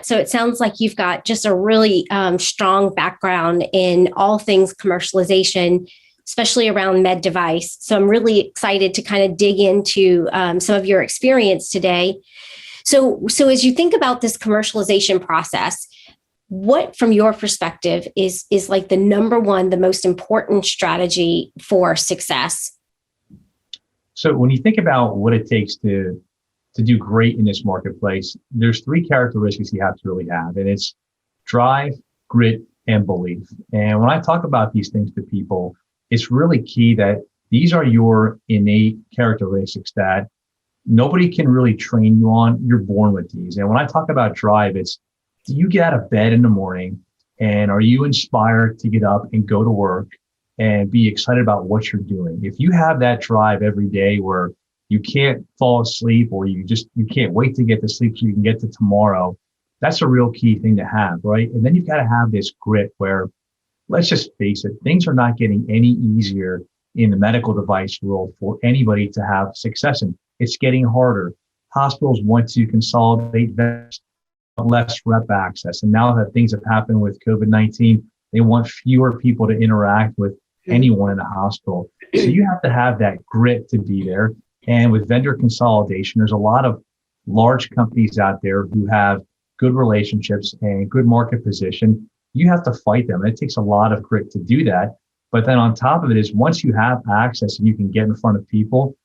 So it sounds like you've got just a really strong background in all things commercialization, especially around med device. So I'm really excited to kind of dig into some of your experience today. So as you think about this commercialization process, what, from your perspective, is like the number one, the most important strategy for success? So when you think about what it takes to do great in this marketplace, there's three characteristics you have to really have, and it's drive, grit, and belief. And when I talk about these things to people, it's really key that these are your innate characteristics that nobody can really train you on. You're born with these. And when I talk about drive, it's, do you get out of bed in the morning and are you inspired to get up and go to work and be excited about what you're doing? If you have that drive every day where you can't fall asleep or you can't wait to get to sleep so you can get to tomorrow, that's a real key thing to have, right? And then you've got to have this grit where, let's just face it, things are not getting any easier in the medical device world for anybody to have success in. It's getting harder. Hospitals want to consolidate less rep access. And now that things have happened with COVID-19, they want fewer people to interact with anyone in the hospital. So you have to have that grit to be there. And with vendor consolidation, there's a lot of large companies out there who have good relationships and good market position. You have to fight them. It takes a lot of grit to do that. But then on top of it is, once you have access and you can get in front of people,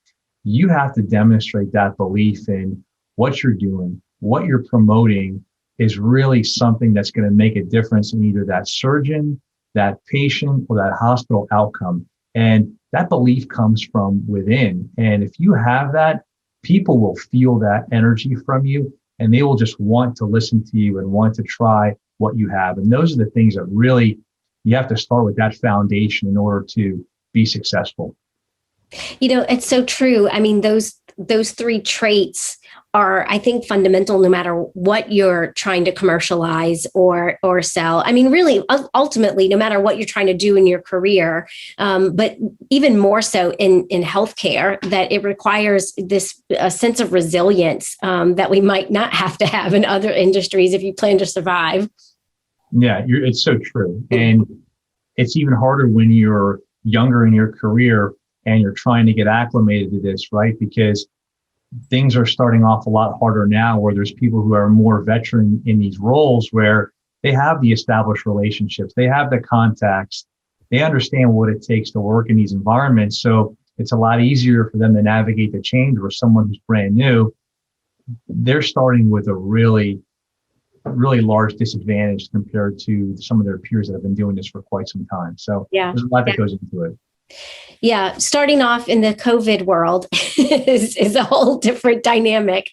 you have to demonstrate that belief in what you're doing, what you're promoting is really something that's going to make a difference in either that surgeon, that patient, or that hospital outcome. And that belief comes from within. And if you have that, people will feel that energy from you and they will just want to listen to you and want to try what you have. And those are the things that really, you have to start with that foundation in order to be successful. You know, it's so true. I mean, those three traits are, I think, fundamental no matter what you're trying to commercialize or sell. I mean, really, ultimately, no matter what you're trying to do in your career, but even more so in healthcare, that it requires a sense of resilience that we might not have to have in other industries if you plan to survive. Yeah, it's so true. And it's even harder when you're younger in your career and you're trying to get acclimated to this, right? Because things are starting off a lot harder now, where there's people who are more veteran in these roles where they have the established relationships, they have the contacts, they understand what it takes to work in these environments. So it's a lot easier for them to navigate the change, where someone who's brand new, they're starting with a really large disadvantage compared to some of their peers that have been doing this for quite some time. So there's a lot that goes into it. Yeah, starting off in the COVID world is a whole different dynamic.